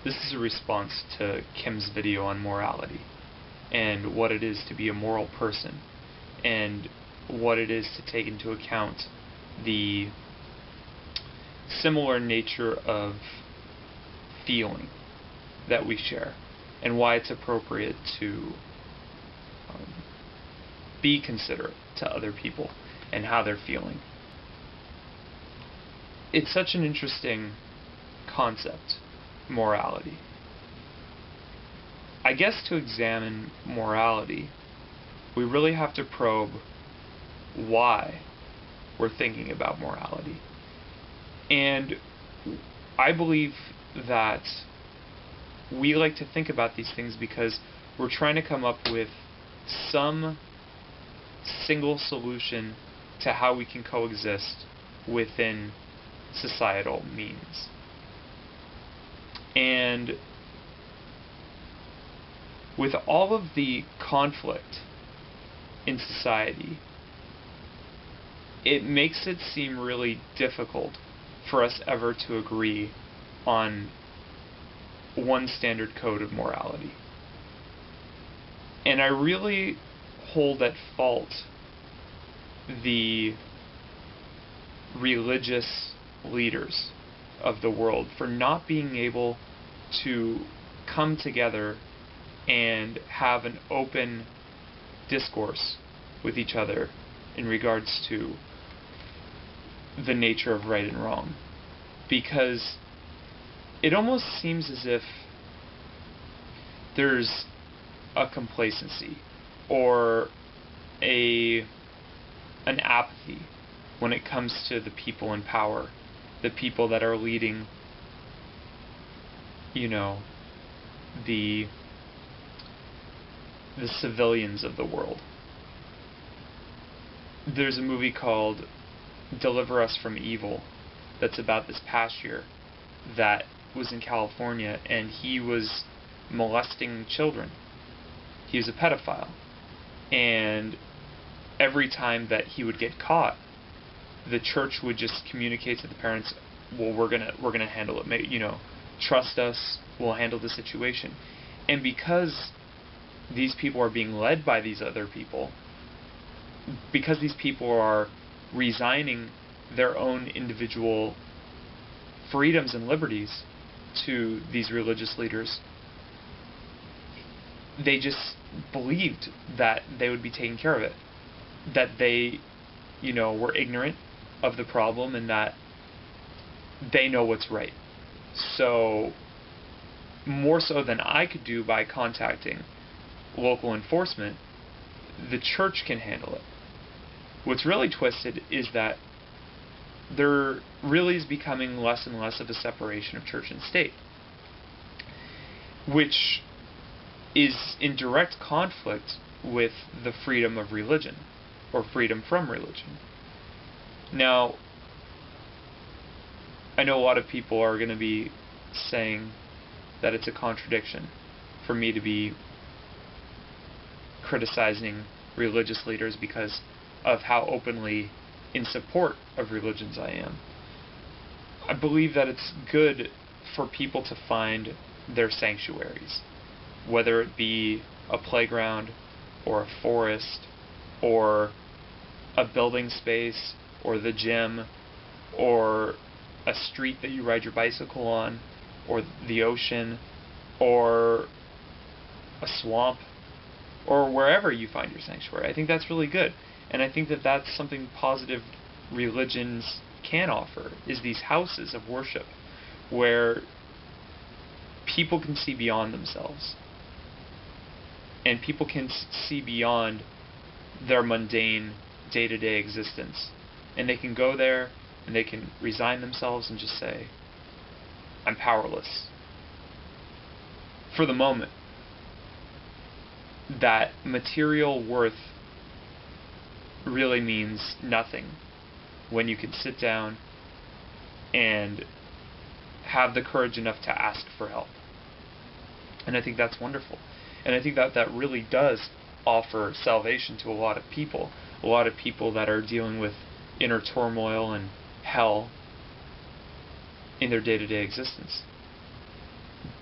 This is a response to Kim's video on morality and what it is to be a moral person and what it is to take into account the similar nature of feeling that we share and why it's appropriate to be considerate to other people and how they're feeling. It's such an interesting concept, morality. I guess to examine morality, we really have to probe why we're thinking about morality. And I believe that we like to think about these things because we're trying to come up with some single solution to how we can coexist within societal means. And with all of the conflict in society, it makes it seem really difficult for us ever to agree on one standard code of morality. And I really hold at fault the religious leaders of the world for not being able to come together and have an open discourse with each other in regards to the nature of right and wrong. Because it almost seems as if there's a complacency or an apathy when it comes to the people in power, the people that are leading, the civilians of the world. There's a movie called Deliver Us from Evil that's about this pasture that was in California, and he was molesting children. He was a pedophile. And every time that he would get caught, the church would just communicate to the parents, well, we're gonna handle it. Trust us, we'll handle the situation. And because these people are being led by these other people, because these people are resigning their own individual freedoms and liberties to these religious leaders, they just believed that they would be taking care of it, that they, were ignorant of the problem and that they know what's right. So, more so than I could do by contacting local enforcement, the church can handle it. What's really twisted is that there really is becoming less and less of a separation of church and state, which is in direct conflict with the freedom of religion, or freedom from religion. Now, I know a lot of people are going to be saying that it's a contradiction for me to be criticizing religious leaders because of how openly in support of religions I am. I believe that it's good for people to find their sanctuaries, whether it be a playground or a forest or a building space or the gym or a street that you ride your bicycle on or the ocean or a swamp or wherever you find your sanctuary. I think that's really good. And I think that that's something positive religions can offer, is these houses of worship where people can see beyond themselves. And people can see beyond their mundane day-to-day existence. And they can go there and they can resign themselves and just say, I'm powerless. For the moment. That material worth really means nothing when you can sit down and have the courage enough to ask for help. And I think that's wonderful. And I think that that really does offer salvation to a lot of people that are dealing with inner turmoil and hell in their day-to-day existence.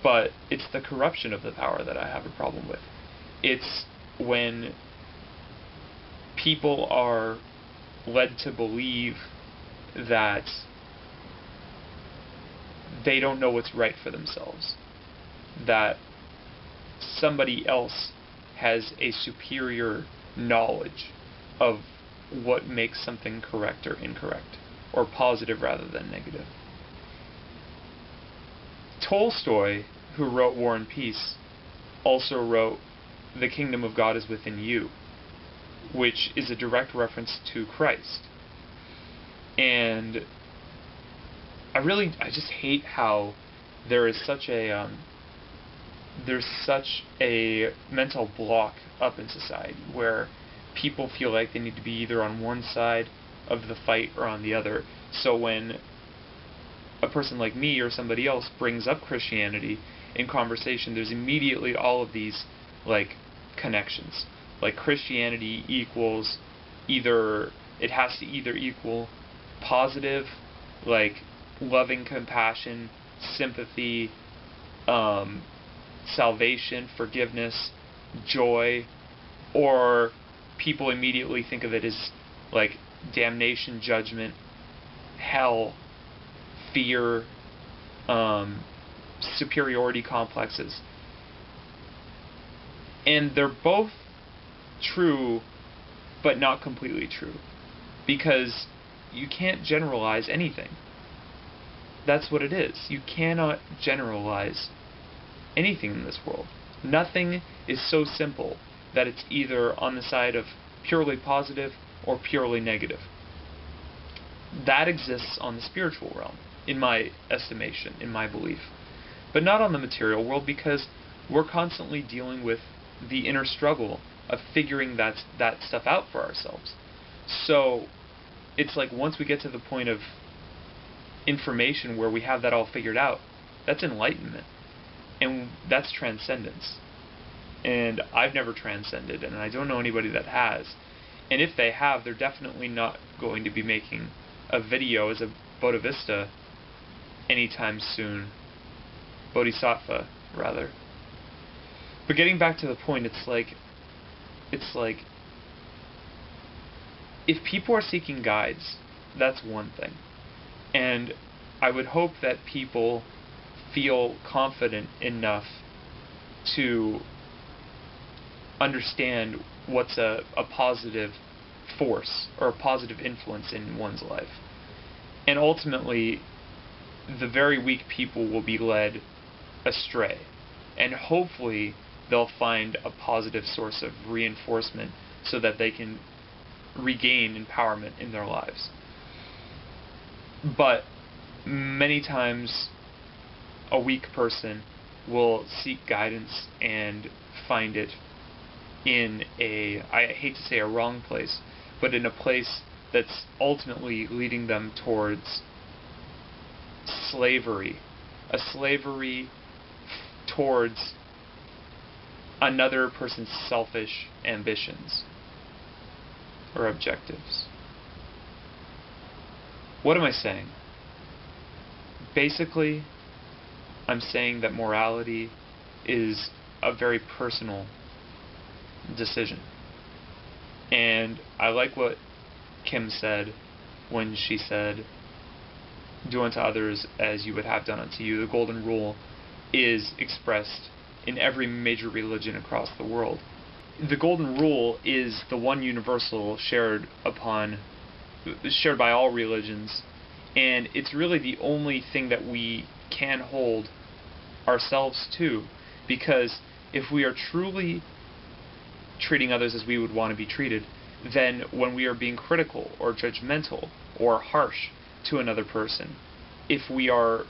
But it's the corruption of the power that I have a problem with. It's when people are led to believe that they don't know what's right for themselves, that somebody else has a superior knowledge of what makes something correct or incorrect, or positive rather than negative. Tolstoy, who wrote War and Peace, also wrote The Kingdom of God is Within You, which is a direct reference to Christ. And I just hate how there is such a there's such a mental block up in society where people feel like they need to be either on one side of the fight or on the other. So when a person like me or somebody else brings up Christianity in conversation, there's immediately all of these connections. Like Christianity equals it has to either equal positive, loving compassion, sympathy, salvation, forgiveness, joy, or people immediately think of it as damnation, judgment, hell, fear, superiority complexes. And they're both true, but not completely true, because you can't generalize anything. That's what it is. You cannot generalize anything in this world. Nothing is so simple that it's either on the side of purely positive or purely negative. That exists on the spiritual realm, in my estimation, in my belief, but not on the material world, because we're constantly dealing with the inner struggle of figuring that stuff out for ourselves. So it's once we get to the point of information where we have that all figured out, that's enlightenment, and that's transcendence. And I've never transcended, and I don't know anybody that has. And if they have, they're definitely not going to be making a video as a Bodhisattva anytime soon. Bodhisattva, rather. But getting back to the point, it's like if people are seeking guides, that's one thing. And I would hope that people feel confident enough to understand what's a positive force or a positive influence in one's life. And ultimately, the very weak people will be led astray. And hopefully, they'll find a positive source of reinforcement so that they can regain empowerment in their lives. But many times, a weak person will seek guidance and find it in I hate to say a wrong place, but in a place that's ultimately leading them towards slavery. A slavery towards another person's selfish ambitions or objectives. What am I saying? Basically, I'm saying that morality is a very personal decision. And I like what Kim said when she said, "Do unto others as you would have done unto you." The golden rule is expressed in every major religion across the world. The golden rule is the one universal shared by all religions, and it's really the only thing that we can hold ourselves to, because if we are truly treating others as we would want to be treated, then when we are being critical or judgmental or harsh to another person, if we are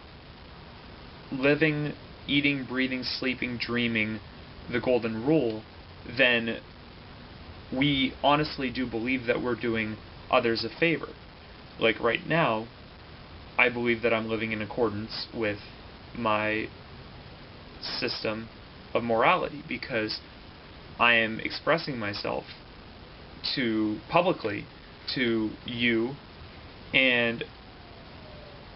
living, eating, breathing, sleeping, dreaming the golden rule, then we honestly do believe that we're doing others a favor. Like right now, I believe that I'm living in accordance with my system of morality, because I am expressing myself publicly to you, and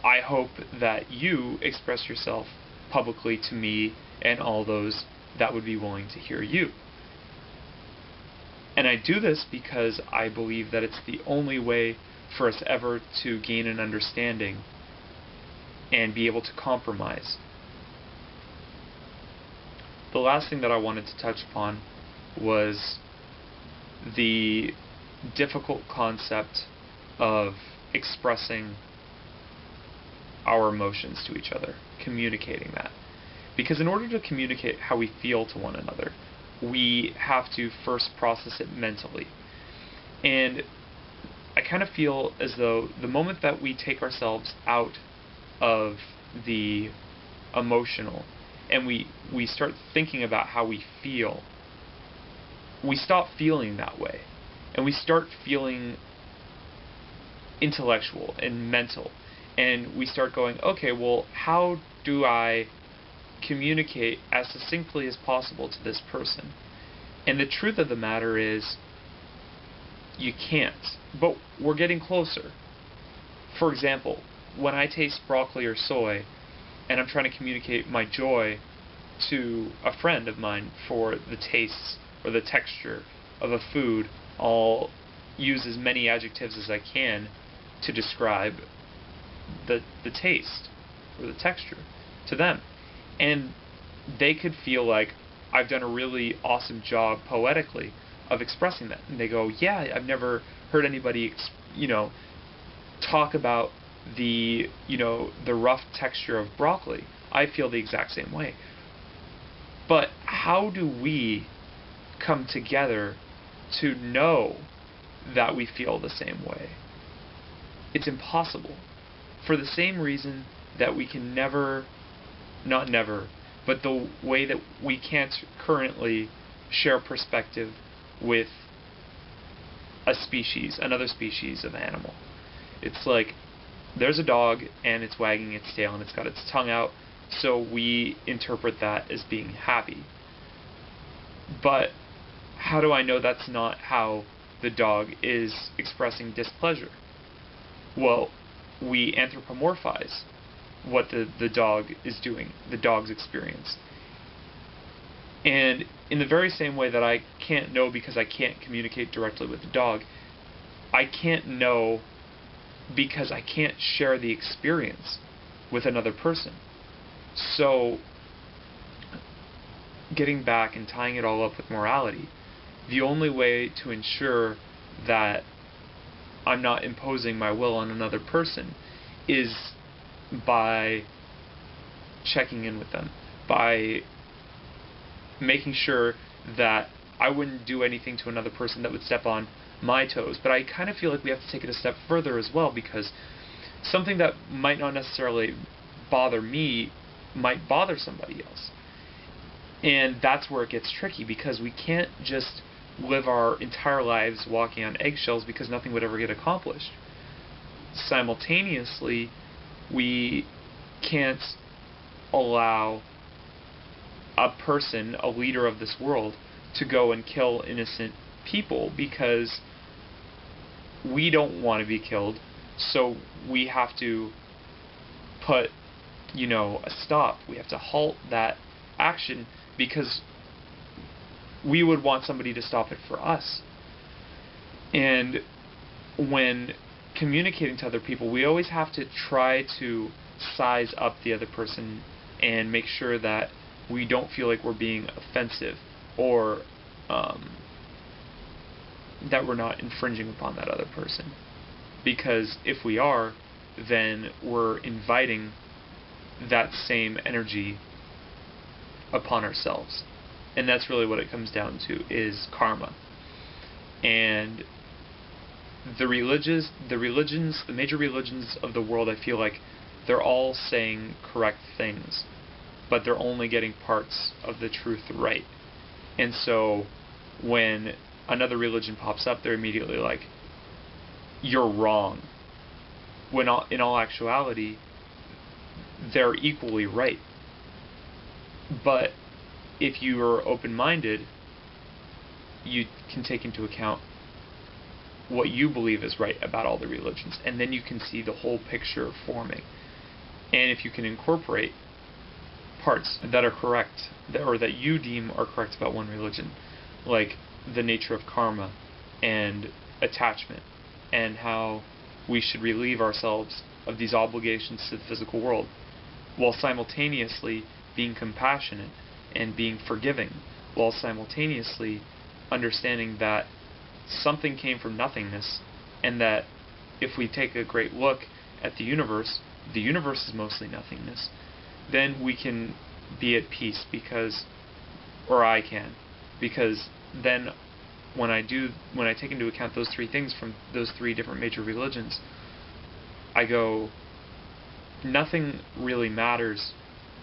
I hope that you express yourself publicly to me and all those that would be willing to hear you. And I do this because I believe that it's the only way for us ever to gain an understanding and be able to compromise. The last thing that I wanted to touch upon was the difficult concept of expressing our emotions to each other, communicating that. Because in order to communicate how we feel to one another, we have to first process it mentally. And I kind of feel as though the moment that we take ourselves out of the emotional and we start thinking about how we feel, we stop feeling that way. And we start feeling intellectual and mental. And we start going, okay, well, how do I communicate as succinctly as possible to this person? And the truth of the matter is, you can't. But we're getting closer. For example, when I taste broccoli or soy, and I'm trying to communicate my joy to a friend of mine for the taste or the texture of a food, I'll use as many adjectives as I can to describe the taste or the texture to them. And they could feel like I've done a really awesome job poetically of expressing that. And they go, yeah, I've never heard anybody, talk about the rough texture of broccoli. I feel the exact same way. But how do we come together to know that we feel the same way? It's impossible. For the same reason that we can never, not never, but the way that we can't currently share perspective with another species of animal. It's like, there's a dog and it's wagging its tail and it's got its tongue out, so we interpret that as being happy. But how do I know that's not how the dog is expressing displeasure? Well, we anthropomorphize what the dog is doing, the dog's experience. And in the very same way that I can't know because I can't communicate directly with the dog, I can't know because I can't share the experience with another person. So, getting back and tying it all up with morality, the only way to ensure that I'm not imposing my will on another person is by checking in with them, by making sure that I wouldn't do anything to another person that would step on my toes. But I kind of feel like we have to take it a step further as well, because something that might not necessarily bother me might bother somebody else. And that's where it gets tricky, because we can't just live our entire lives walking on eggshells because nothing would ever get accomplished. Simultaneously, we can't allow a person, a leader of this world, to go and kill innocent people because we don't want to be killed, so we have to put, a stop. We have to halt that action because we would want somebody to stop it for us. And when communicating to other people, we always have to try to size up the other person and make sure that we don't feel like we're being offensive or that we're not infringing upon that other person. Because if we are, then we're inviting that same energy upon ourselves. And that's really what it comes down to, is karma. And the major religions of the world, I feel like they're all saying correct things, but they're only getting parts of the truth right. And so when another religion pops up, they're immediately like, you're wrong. When in all actuality, they're equally right. But if you are open-minded, you can take into account what you believe is right about all the religions, and then you can see the whole picture forming. And if you can incorporate parts that are correct, or that you deem are correct about one religion, like the nature of karma and attachment, and how we should relieve ourselves of these obligations to the physical world, while simultaneously being compassionate and being forgiving, while simultaneously understanding that something came from nothingness, and that if we take a great look at the universe is mostly nothingness, then we can be at peace, or I can, because then when I take into account those three things from those three different major religions, I go, nothing really matters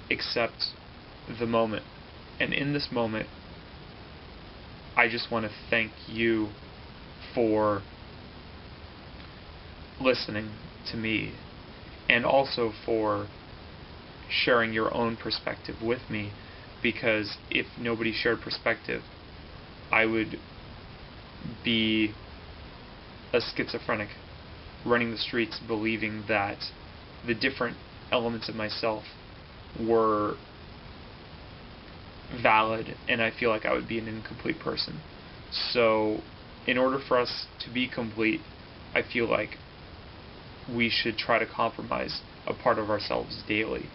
except the moment. And in this moment, I just want to thank you for listening to me, and also for sharing your own perspective with me, because if nobody shared perspective, I would be a schizophrenic running the streets believing that the different elements of myself were valid, and I feel like I would be an incomplete person. So in order for us to be complete, I feel like we should try to compromise a part of ourselves daily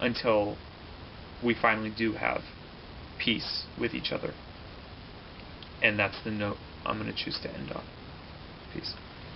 until we finally do have peace with each other. And that's the note I'm going to choose to end on. Peace.